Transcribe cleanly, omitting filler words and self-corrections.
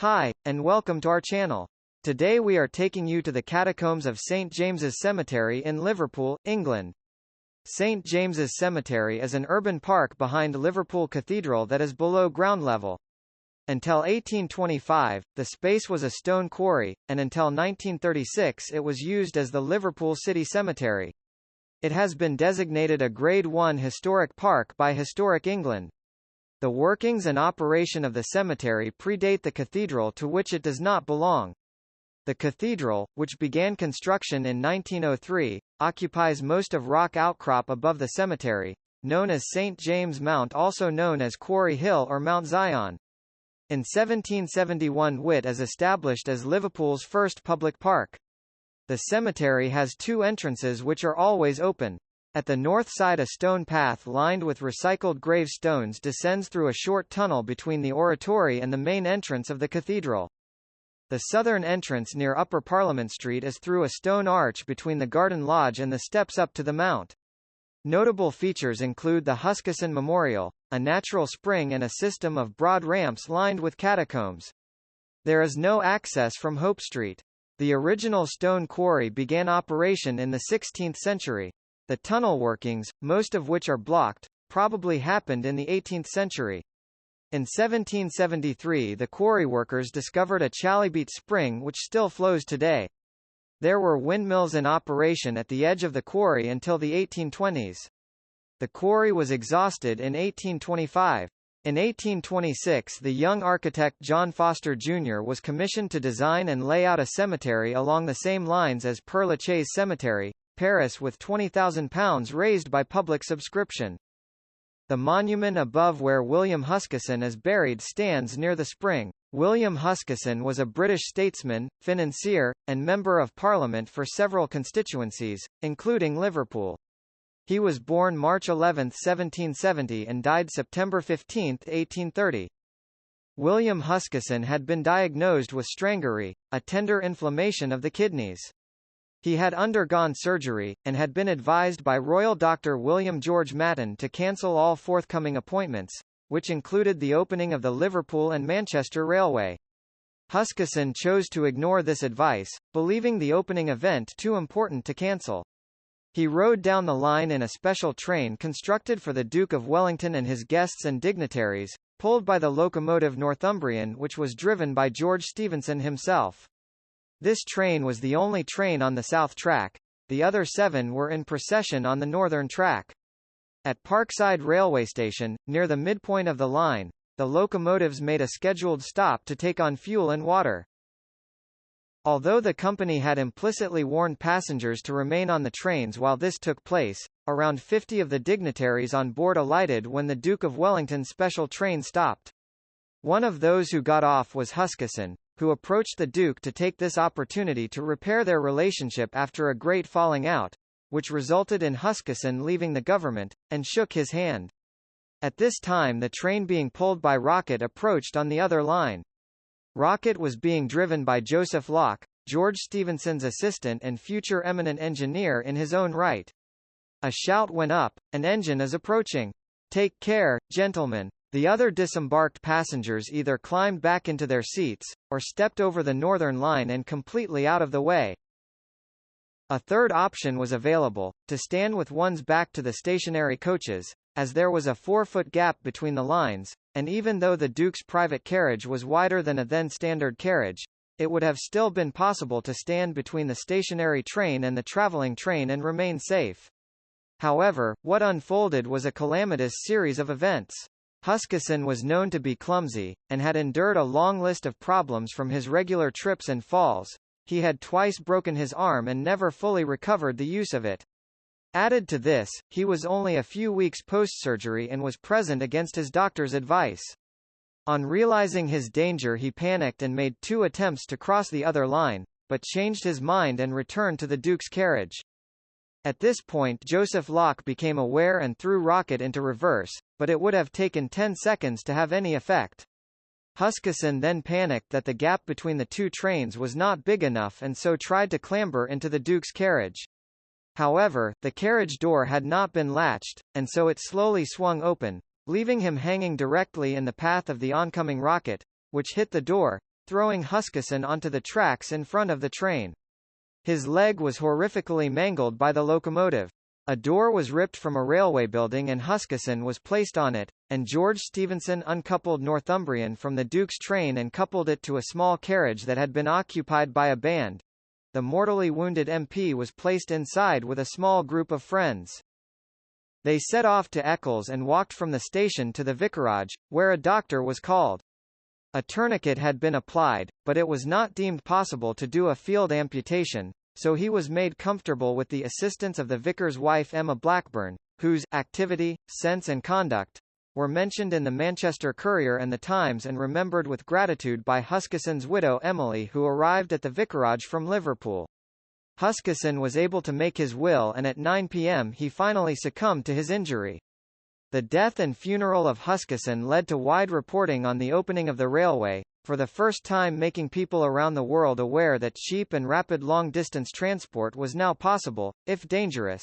Hi, and welcome to our channel. Today we are taking you to the catacombs of St. James's Cemetery in Liverpool, England. St. James's Cemetery is an urban park behind Liverpool Cathedral that is below ground level. Until 1825, the space was a stone quarry, and until 1936 it was used as the Liverpool City Cemetery. It has been designated a Grade 1 historic park by Historic England. The workings and operation of the cemetery predate the cathedral to which it does not belong. The cathedral, which began construction in 1903, occupies most of rock outcrop above the cemetery, known as St. James Mount, also known as Quarry Hill or Mount Zion. In 1771 Whit is established as Liverpool's first public park. The cemetery has two entrances which are always open. At the north side a stone path lined with recycled gravestones descends through a short tunnel between the oratory and the main entrance of the cathedral. The southern entrance near Upper Parliament Street is through a stone arch between the garden lodge and the steps up to the mount. Notable features include the Huskisson Memorial, a natural spring and a system of broad ramps lined with catacombs. There is no access from Hope Street. The original stone quarry began operation in the 16th century. The tunnel workings, most of which are blocked, probably happened in the 18th century. In 1773 the quarry workers discovered a chalybeate spring which still flows today. There were windmills in operation at the edge of the quarry until the 1820s. The quarry was exhausted in 1825. In 1826 the young architect John Foster Jr. was commissioned to design and lay out a cemetery along the same lines as Père Lachaise Cemetery, Paris, with £20,000 raised by public subscription. The monument above where William Huskisson is buried stands near the spring. William Huskisson was a British statesman, financier, and Member of Parliament for several constituencies, including Liverpool. He was born March 11, 1770 and died September 15, 1830. William Huskisson had been diagnosed with strangury, a tender inflammation of the kidneys. He had undergone surgery, and had been advised by Royal Dr. William George Matten to cancel all forthcoming appointments, which included the opening of the Liverpool and Manchester Railway. Huskisson chose to ignore this advice, believing the opening event too important to cancel. He rode down the line in a special train constructed for the Duke of Wellington and his guests and dignitaries, pulled by the locomotive Northumbrian, which was driven by George Stephenson himself. This train was the only train on the south track. The other 7 were in procession on the northern track. At Parkside Railway Station, near the midpoint of the line, the locomotives made a scheduled stop to take on fuel and water. Although the company had implicitly warned passengers to remain on the trains while this took place, around 50 of the dignitaries on board alighted when the Duke of Wellington's special train stopped. One of those who got off was Huskisson, who approached the Duke to take this opportunity to repair their relationship after a great falling out, which resulted in Huskisson leaving the government, and shook his hand. At this time the train being pulled by Rocket approached on the other line. Rocket was being driven by Joseph Locke, George Stephenson's assistant and future eminent engineer in his own right. A shout went up, "An engine is approaching. Take care, gentlemen." The other disembarked passengers either climbed back into their seats, or stepped over the northern line and completely out of the way. A third option was available, to stand with one's back to the stationary coaches, as there was a 4-foot gap between the lines, and even though the Duke's private carriage was wider than a then standard carriage, it would have still been possible to stand between the stationary train and the travelling train and remain safe. However, what unfolded was a calamitous series of events. Huskisson was known to be clumsy, and had endured a long list of problems from his regular trips and falls. He had twice broken his arm and never fully recovered the use of it. Added to this, he was only a few weeks post-surgery and was present against his doctor's advice. On realizing his danger he panicked and made 2 attempts to cross the other line, but changed his mind and returned to the Duke's carriage. At this point Joseph Locke became aware and threw Rocket into reverse, but it would have taken 10 seconds to have any effect. Huskisson then panicked that the gap between the 2 trains was not big enough and so tried to clamber into the Duke's carriage. However, the carriage door had not been latched, and so it slowly swung open, leaving him hanging directly in the path of the oncoming Rocket, which hit the door, throwing Huskisson onto the tracks in front of the train. His leg was horrifically mangled by the locomotive. A door was ripped from a railway building and Huskisson was placed on it, and George Stephenson uncoupled Northumbrian from the Duke's train and coupled it to a small carriage that had been occupied by a band. The mortally wounded MP was placed inside with a small group of friends. They set off to Eccles and walked from the station to the vicarage, where a doctor was called. A tourniquet had been applied, but it was not deemed possible to do a field amputation, so he was made comfortable with the assistance of the vicar's wife Emma Blackburn, whose activity, sense and conduct were mentioned in the Manchester Courier and the Times and remembered with gratitude by Huskisson's widow Emily, who arrived at the vicarage from Liverpool. Huskisson was able to make his will and at 9 p.m. he finally succumbed to his injury. The death and funeral of Huskisson led to wide reporting on the opening of the railway, for the first time making people around the world aware that cheap and rapid long-distance transport was now possible, if dangerous.